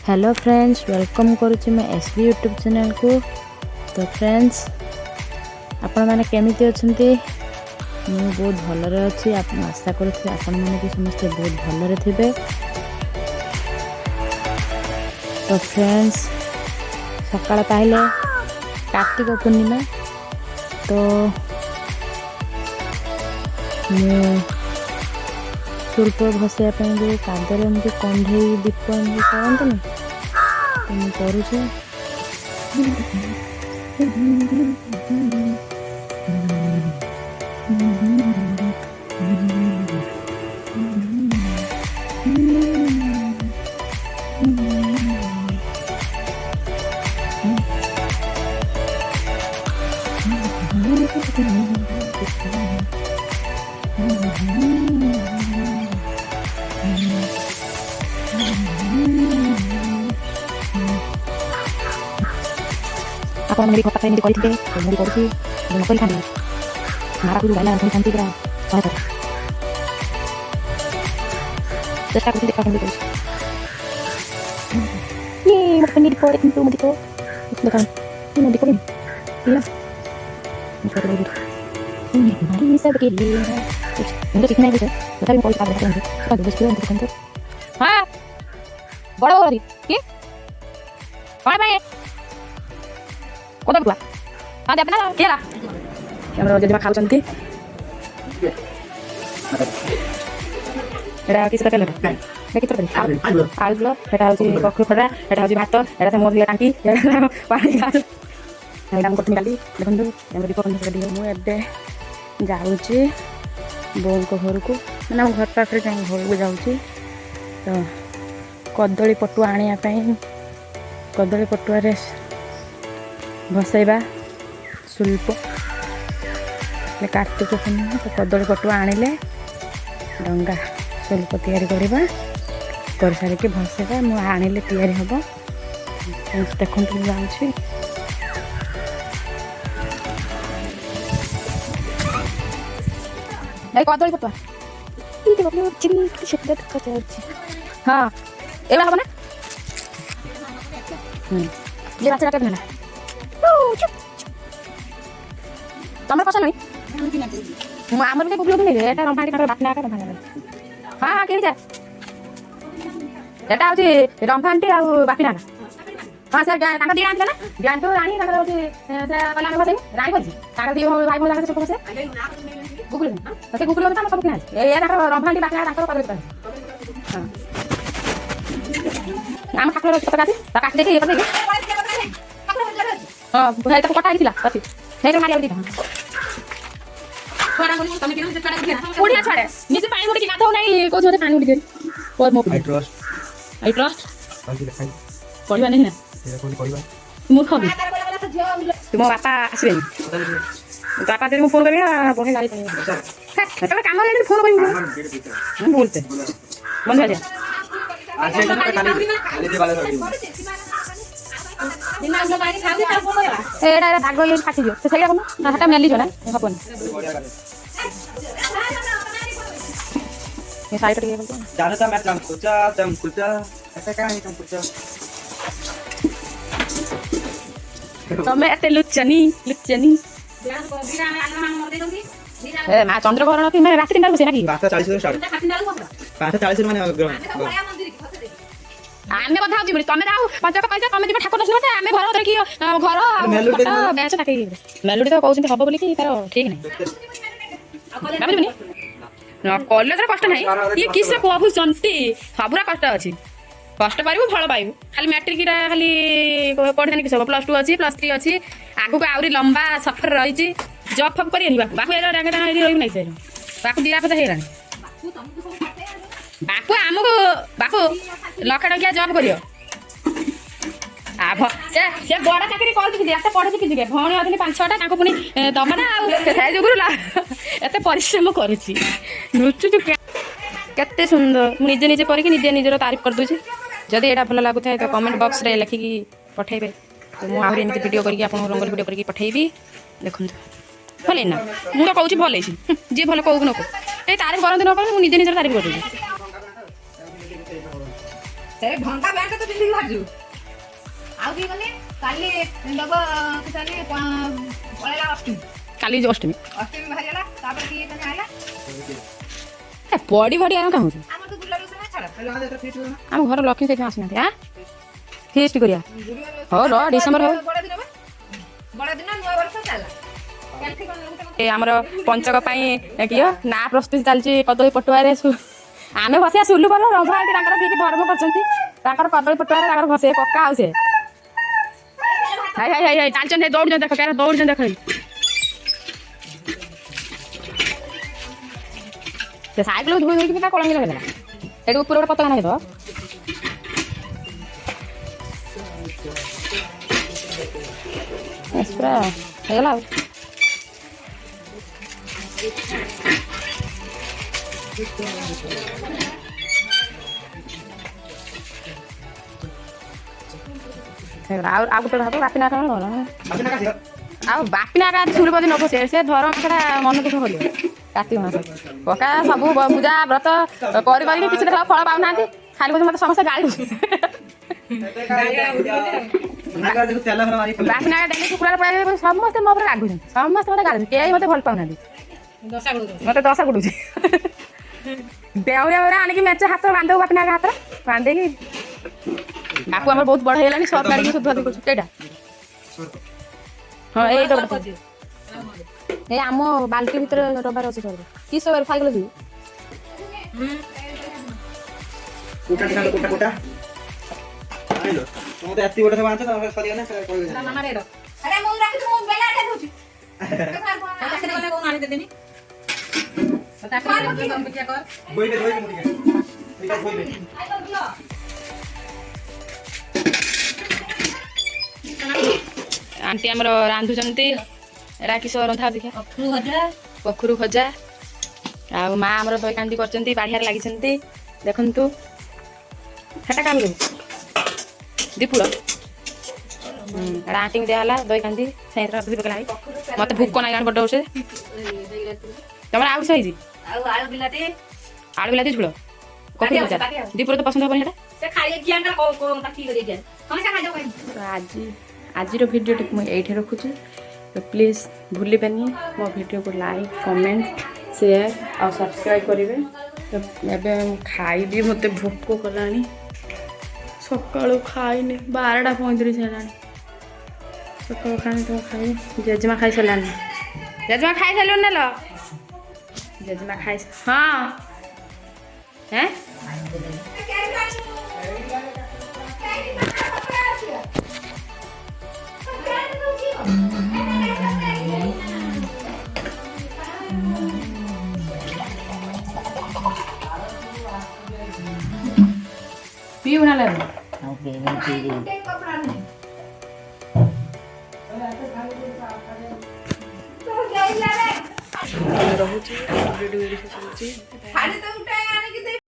Hello friends, welcome करुच्ची मैं SB YouTube channel को। तो फ्रेंड्स, आपण मैंने केमिति अछंती? मु बहुत भलरे अच्छी। आप आशा करुच्छे आपण मैंने भी समस्ते बहुत भलरे थिबे। तो फ्रेंड्स, सकाळ पाइले कार्तिक पूर्णिमा। तो मु सूर्प भसैया जो कादर एमती कंढे दीप एमती करते तो मुझे करुचे। ଆପଣ मेरी କଥା ଏମିତି କରିଥିବେ ମୁଁ କରୁଛି ନ କରିଥାନ୍ତି ମାରାକୁ ଗାଇଲା ଶାନ୍ତି ପୁରା ସହଜ ଚେଷ୍ଟା କରୁଛି ଦେଖା କେମିତି କରୁଛି ମୁଁ ପନିର ପରେ କିନ୍ତୁ ମୁଁ ଦେଖ ଦେଖା ମୁଁ ଦେଖ ହେଲା ମୁଁ କରି ଦେବି सब के लिए मुझे सीखना है कुछ बता भी कोई काम करते हैं उसका दोस्त क्यों नहीं करते। हां बड़ा हो रही की कौन भाई कोदा बुआ हां दे अपना केला हमरा जदी खाउचंती एरा किस कटले देखि तो आलू एटा होची कखु खडा एटा होची भात एटा मोर ले टांकी पानी गाल एटा हम कोतनी गाली देखंतु हम दीप बंद कर दियो। मु एबे जाउची बोल को घर को ना घर पाखरे जाई घर को जाउची। तो कदली पटुआ आनिया पई कदली पटुआ रे भसैबा सुल्प कार्तिक पूर्णिमा। तो कदली पटुआ आनिले डंगा सुल्प तैयारी करबा कर सारिके भसैबा मु आनिले तैयारी हबो। देखंतु जाउची ए कदली पटुआ इनते बबलू चिनी की शब्द का जाउची। हां एबा हबो ना ये रास्ता का ना तमर पसंद नहीं आमर के बुबलू नहीं एटा रंभाटी का बाटना का रंभा हां के जा एटा होची रंभाटी आ बाटना हां सर ताका दी आनला ना ज्ञान तो रानी ताका होची से वाला में बसे रानी बजी ताका दी भाई मोला से बसे बुबलू से बुबलू का सब किना ए ताका रंभाटी बाटना ताका पकड़ हां आम ठाकुर पका ता काट देखि ये पकड़ हां भाई तो कटा आइथिला अछि हे रे मारिया दिथा छोड़ा बोली तमे केन से छोड़ा दिथा ओडिया छाड़े नीचे पानी उडी गाथौ नाही को छोटे पानी उडी पर मो आई ट्रस्ट पानी देखाई पढिबा नहीं ना ए कोन पढिबा मूर्ख भी तुम बापा आसीबे बापा तेरे को फोन करिया बहे गाड़ी पे तमे काम ले फोन करी हम बोलते बंद हो जा आज ये खाली दे वाले एडा दाग ये काटी दियो से सेगा कोन हाटा मेली जो ना हपन ये साइड पे बोलतो जानो मैं चम कुचा ऐसा क्या है चम कुचा तो मैं ते लुचनी ए मा चंद्रभरण की मैं रात्रि दिन बसे ना की 5:40 स्टार्ट 5:40 माने आमे कथा होची बडी तमे जाऊ पंचक पैसा तमे जिबा ठाकुर दर्शन करते आमे घर देखि घर बेच ताके मेलोडी तो कहउछन हबो बोली कि तार ठीक नै तमे बनी न कॉलेज रे कष्ट नै ये किसे कहू चंती सबुरा कष्ट अछि कष्ट पाइबो फल पाइबो खाली मैट्रिक रा खाली पढने कि सब +2 अछि +3 अछि आगु को आउरी लंबा सफर रही छी जॉब फब करी नि बापू एरा डांगा डांगा रही नै से बापू दिला पता हेरानी बापू आमको बापू लक्ष टंकिया जॉब करियो आ से बड़ा चाकरी कर कि एते पढ़े कि जे भौणी अथि 5-6टा ताको पुनी दमना से जोगुरु एते परिश्रम करूची रुचु केते सुंदर निजे निजे करी कि निजे निजर तारीफ कर दूची। जदि एटा भल लागु थाए तो कमेंट बॉक्स रे लिखि कि पठेबे तो मु आउरी एमती वीडियो करी आपन रंगोली वीडियो करी पठेबी देखंतु भले ना मु तो कहूची भले जी भले कहू नको ए तारीफ करंत न कर मु निजे निजर तारीफ कर दूची। ସେ ଭଙ୍ଗା ବ୍ୟାଙ୍କ ତ ପିନ୍ଧିକି ବାହାରିଛୁ ଆଉ କି ଗଲେ କାଲି ଦବ କିସାନି ପଳେଇଲା ଅଷ୍ଟମୀ କାଲି ଅଷ୍ଟମୀ ବାହାରିଗଲା ତାପରେ କିଏ ତମେ ଆଇଲା ପଡ଼ି ଫଡ଼ି ଆମେ କାହୁଁଛୁ ଆମର ତ ଦୁଲା ରୋଷେଇ ଛାଡ଼ ଆମ ଘର ଲକ୍ଷ୍ମୀ ସେଇଥିପାଇଁ ଆସିନାହାନ୍ତି ଆଁ ଫିଷ୍ଟ କରିବା ହଉ ର ଡିସେମ୍ବର ହଉ ବଡ଼ ଦିନ ନୂଆ ବର୍ଷ ଚାଲା ଏ ଆମର ପଞ୍ଚକ ପାଇଁ କିଏ ନା ପ୍ରସ୍ତୁତି ଚାଲିଛି କଦଳୀ ପଟୁଆରେ ଆମେ ବସିବା ସୁଲୁ କଲୁ ରଙ୍ଗ ଆଣ୍ଟି ତାଙ୍କର ଠିକ ଧର୍ମ କରିଛନ୍ତି ତାଙ୍କର କଦଳୀ ପଟୁଆରେ ତାଙ୍କର ବସେ କକା ଆଉ ସେ ହାଇ ହାଇ ହାଇ ହାଇ ଚାଲିଛନ୍ତି ଦୌଡୁଛନ୍ତି ଦେଖ କାହାର ଦୌଡୁଛନ୍ତି ଦେଖ ସେ ସାଇକେଲ ଧୋଇ ଧୋଇକି ତା କଳଙ୍ଗି ଲଗେଇଦେଲା ଏଠି ଉପରେ ଗୋଟେ ପତାକା ନାଗିଦ ପୁରା ହେଇଗଲା ଆଉ ଆଉ ଗୋଟେ ଭାବ ବାପିନା କଣ ଆଉ ବାପିନା କା ସୁରୁ ବଦି ନବ ସେ ଧର ମାସଟା ମନ ଦୁଃଖ କରିବ କାର୍ତ୍ତିକ ମାସ ପକା ସବୁ ପୂଜା ବ୍ରତ କରି କରିକି କିଛି ଫଳ ପାଉନାହାନ୍ତି ଖାଲି କହୁଛି ମତେ ସମସ୍ତେ ଗାଳି ବାପିନା ଡେଲି କୁକୁଡ଼ା ପଳେଇ ସମସ୍ତେ ମୋ ଉପରେ ରାଗୁଛନ୍ତି ସମସ୍ତେ ମତେ ଗାଳି କେହି ମତେ ଭଲ ପାଉନାହାନ୍ତି ମତେ ଦଶା ଗୁଡୁଛି ଦେଉରିଆ ବେଉରା ଆଣିକି ମେଞ୍ଚେ ହାତ ବାନ୍ଧବୁ ବାପିନା ହାତ ବାନ୍ଧେଇକି ତାକୁ ଆମର ବହୁତ ବଡ଼ ହେଇଗଲାଣି ସର୍ଟ କାଢ଼ିକି ସୁଧ କରୁଛୁ ଏଇଟା ହଁ ଏଇ ତ ଏଇ ଆମ ବାଲ୍ଟି ଭିତରେ ଡବାର ଅଛି ସର୍ବ କି ସର୍ବ ସାଇକେଲ ଯିବି आंटी आमर रांधुचंती एरा किस रंधा देखिया पखुरू भजा आ माँ आमर दही कांदी करचंती बाढ़ियार लागिचंती देखंतु हेटा काम दे दीपुड़ आंटी को दिया दही कांदी सैंतरा धुई पकला मत भूक ना बड़ से तुम आउ सही आलू बिलाती झुल कॉफी भजा दीपुड़ तो पसंद हेटा आज आज वीडियो टी मुझे ये रखुची तो प्लीज़ भूलिबेनी मो वीडियो को लाइक कमेंट शेयर और सब्सक्राइब करेंगे तो एवं खाइबी मत भोक कला सका खाइनि 12:35 है सका खाने तो खाई जेजेमा खाई सारानी जेजेमा खाई सारू ना लो जेजेमा खाई हाँ हैं पी बना ले रहूची